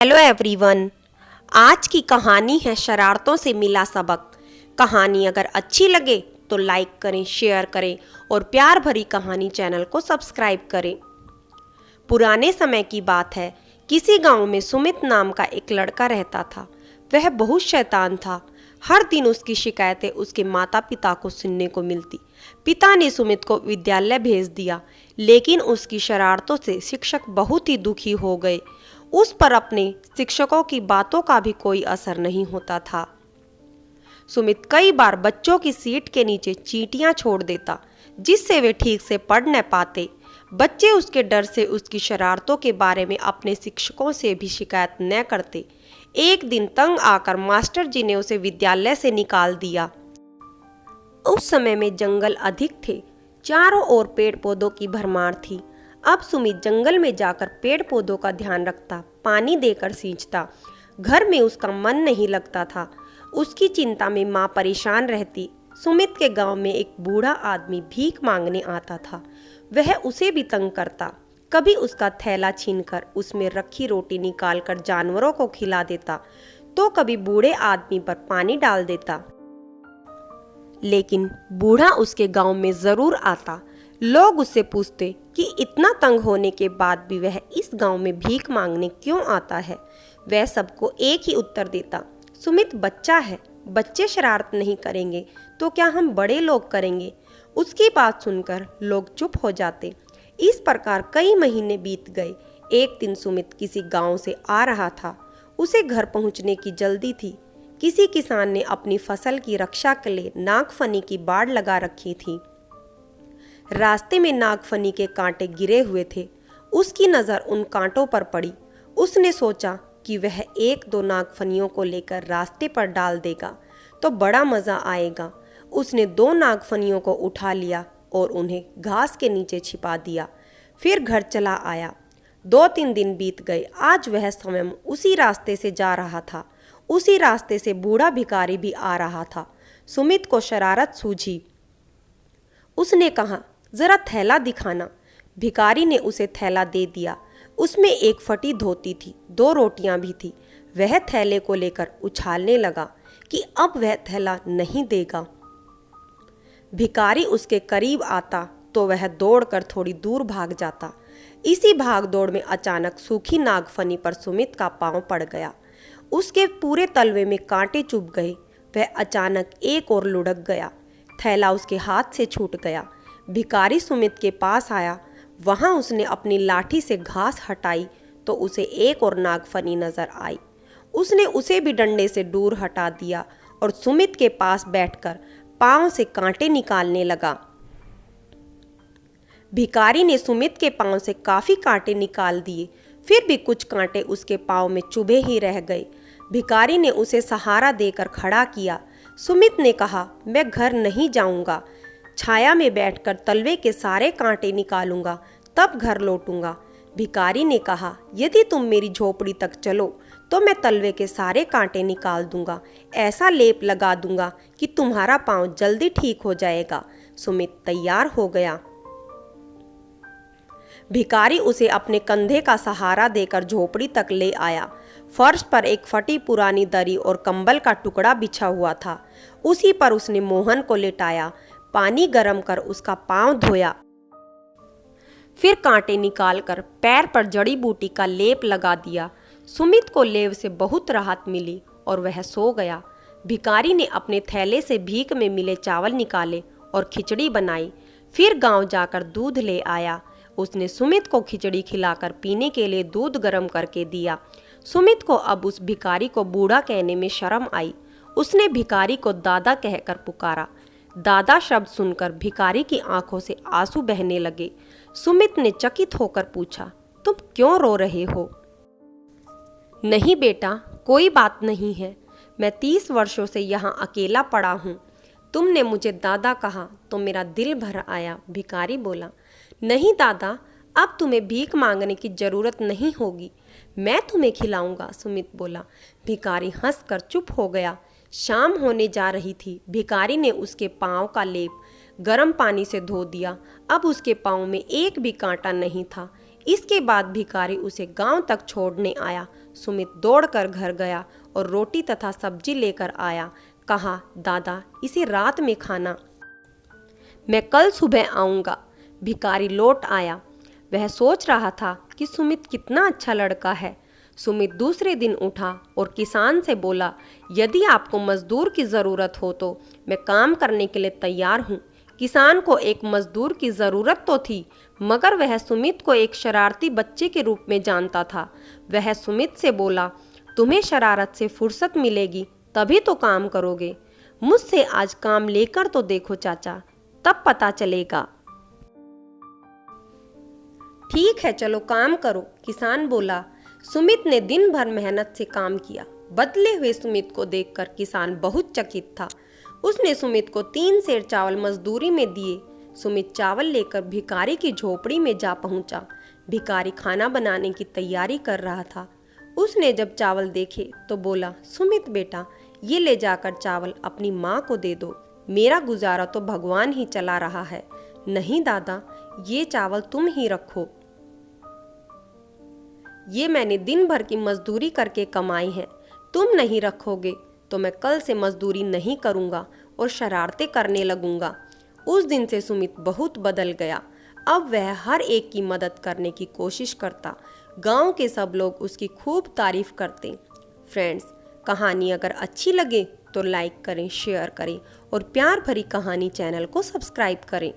Hello everyone. आज की कहानी है शरारतों से मिला सबक। कहानी अगर अच्छी लगे तो लाइक करें, शेयर करें और प्यार भरी कहानी चैनल को सब्सक्राइब करें। पुराने समय की बात है। किसी गांव में सुमित नाम का एक लड़का रहता था। वह बहुत शैतान था। हर दिन उसकी शिकायतें उसके माता पिता को सुनने को मिलती। पिता ने सुमित को विद्यालय भेज दिया, लेकिन उसकी शरारतों से शिक्षक बहुत ही दुखी हो गए। उस पर अपने शिक्षकों की बातों का भी कोई असर नहीं होता था। सुमित कई बार बच्चों की सीट के नीचे चींटियां छोड़ देता, जिससे वे ठीक से पढ़ न पाते। बच्चे उसके डर से उसकी शरारतों के बारे में अपने शिक्षकों से भी शिकायत न करते। एक दिन तंग आकर मास्टर जी ने उसे विद्यालय से निकाल दिया। उस समय में जंगल अधिक थे। चारों ओर पेड़ पौधों की भरमार थी। अब सुमित जंगल में जाकर पेड़ पौधों का ध्यान रखता, पानी देकर सींचता। घर में उसका मन नहीं लगता था। उसकी चिंता में माँ परेशान रहती। सुमित के गांव में एक बूढ़ा आदमी भीख मांगने आता था। वह उसे भी तंग करता। कभी उसका थैला छीनकर उसमें रखी रोटी निकालकर जानवरों को खिला देता, तो कभी बूढ़े आदमी पर पानी डाल देता। लेकिन बूढ़ा उसके गांव में जरूर आता। लोग उससे पूछते कि इतना तंग होने के बाद भी वह इस गांव में भीख मांगने क्यों आता है। वह सबको एक ही उत्तर देता, सुमित बच्चा है, बच्चे शरारत नहीं करेंगे तो क्या हम बड़े लोग करेंगे। उसकी बात सुनकर लोग चुप हो जाते। इस प्रकार कई महीने बीत गए। एक दिन सुमित किसी गांव से आ रहा था। उसे घर पहुंचने की जल्दी थी। किसी किसान ने अपनी फसल की रक्षा के लिए नागफनी की बाड़ लगा रखी थी। रास्ते में नागफनी के कांटे गिरे हुए थे। उसकी नज़र उन कांटों पर पड़ी। उसने सोचा कि वह एक दो नागफनियों को लेकर रास्ते पर डाल देगा तो बड़ा मज़ा आएगा। उसने दो नागफनियों को उठा लिया और उन्हें घास के नीचे छिपा दिया। फिर घर चला आया। 2-3 दिन बीत गए। आज वह स्वयं उसी रास्ते से जा रहा था। उसी रास्ते से बूढ़ा भिखारी भी आ रहा था। सुमित को शरारत सूझी। उसने कहा, जरा थैला दिखाना। भिखारी ने उसे थैला दे दिया। उसमें एक फटी धोती थी, 2 रोटियां भी थी। वह थैले को लेकर उछालने लगा कि अब वह थैला नहीं देगा। भिखारी उसके करीब आता तो वह दौड़कर थोड़ी दूर भाग जाता। इसी भाग दौड़ में अचानक सूखी नागफनी पर सुमित का पांव पड़ गया। उसके पूरे तलवे में कांटे चुभ गए। वह अचानक एक और लुढ़क गया। थैला उसके हाथ से छूट गया। भिखारी सुमित के पास आया। वहां उसने अपनी लाठी से घास हटाई तो उसे एक और नागफनी नजर आई। उसने उसे भी डंडे से दूर हटा दिया और सुमित के पास बैठकर पांव से कांटे निकालने लगा। भिखारी ने सुमित के पांव से काफी कांटे निकाल दिए। फिर भी कुछ कांटे उसके पांव में चुभे ही रह गए। भिखारी ने उसे सहारा देकर खड़ा किया। सुमित ने कहा, मैं घर नहीं जाऊंगा। छाया में बैठकर तलवे के सारे कांटे निकालूंगा, तब घर लौटूंगा। भिखारी ने कहा, यदि तुम मेरी झोपड़ी तक चलो तो मैं तलवे के सारे कांटे निकाल दूंगा। ऐसा लेप लगा दूंगा कि तुम्हारा पांव जल्दी ठीक हो जाएगा। सुमित तैयार हो गया। भिखारी उसे अपने कंधे का सहारा देकर झोपड़ी तक ले आया। फर्श पर एक फटी पुरानी दरी और कंबल का टुकड़ा बिछा हुआ था। उसी पर उसने मोहन को लेटाया। पानी गर्म कर उसका पांव धोया। फिर कांटे निकालकर पैर पर जड़ी बूटी का लेप लगा दिया। सुमित को लेव से बहुत राहत मिली और वह सो गया। भिखारी ने अपने थैले से भीख में मिले चावल निकाले और खिचड़ी बनाई। फिर गांव जाकर दूध ले आया। उसने सुमित को खिचड़ी खिलाकर पीने के लिए दूध गर्म करके दिया। सुमित को अब उस भिखारी को बूढ़ा कहने में शर्म आई। उसने भिखारी को दादा कहकर पुकारा। दादा शब्द सुनकर भिखारी की आंखों से आंसू बहने लगे। सुमित ने चकित होकर पूछा, तुम क्यों रो रहे हो? नहीं बेटा, कोई बात नहीं है। मैं 30 वर्षों से यहाँ अकेला पड़ा हूँ। तुमने मुझे दादा कहा तो मेरा दिल भर आया। भिखारी बोला, नहीं दादा, अब तुम्हें भीख मांगने की जरूरत नहीं होगी, मैं तुम्हें खिलाऊंगा। सुमित बोला। भिखारी हंसकर चुप हो गया। शाम होने जा रही थी। भिखारी ने उसके पांव का लेप गर्म पानी से धो दिया। अब उसके पांव में एक भी कांटा नहीं था। इसके बाद भिखारी उसे गांव तक छोड़ने आया सुमित दौड़कर घर गया और रोटी तथा सब्जी लेकर आया। कहा, दादा इसे रात में खाना, मैं कल सुबह आऊँगा। भिखारी लौट आया। वह सोच रहा था कि सुमित कितना अच्छा लड़का है। सुमित दूसरे दिन उठा और किसान से बोला, यदि आपको मजदूर की ज़रूरत हो तो मैं काम करने के लिए तैयार हूँ। किसान को एक मजदूर की ज़रूरत तो थी, मगर वह सुमित को एक शरारती बच्चे के रूप में जानता था। वह सुमित से बोला, तुम्हें शरारत से फुर्सत मिलेगी तभी तो काम करोगे। मुझसे आज काम लेकर तो देखो चाचा, तब पता चलेगा। ठीक है चलो काम करो, किसान बोला। सुमित ने दिन भर मेहनत से काम किया। बदले हुए सुमित को देखकर किसान बहुत चकित था। उसने सुमित को 3 सेर चावल मजदूरी में दिए। सुमित चावल लेकर भिखारी की झोपड़ी में जा पहुंचा। भिखारी खाना बनाने की तैयारी कर रहा था। उसने जब चावल देखे तो बोला, सुमित बेटा, ये ले जाकर चावल अपनी माँ को दे दो। मेरा गुजारा तो भगवान ही चला रहा है। नहीं दादा, ये चावल तुम ही रखो, ये मैंने दिन भर की मजदूरी करके कमाई है। तुम नहीं रखोगे तो मैं कल से मजदूरी नहीं करूँगा और शरारतें करने लगूंगा। उस दिन से सुमित बहुत बदल गया। अब वह हर एक की मदद करने की कोशिश करता। गांव के सब लोग उसकी खूब तारीफ करते। फ्रेंड्स, कहानी अगर अच्छी लगे तो लाइक करें, शेयर करें और प्यार भरी कहानी चैनल को सब्सक्राइब करें।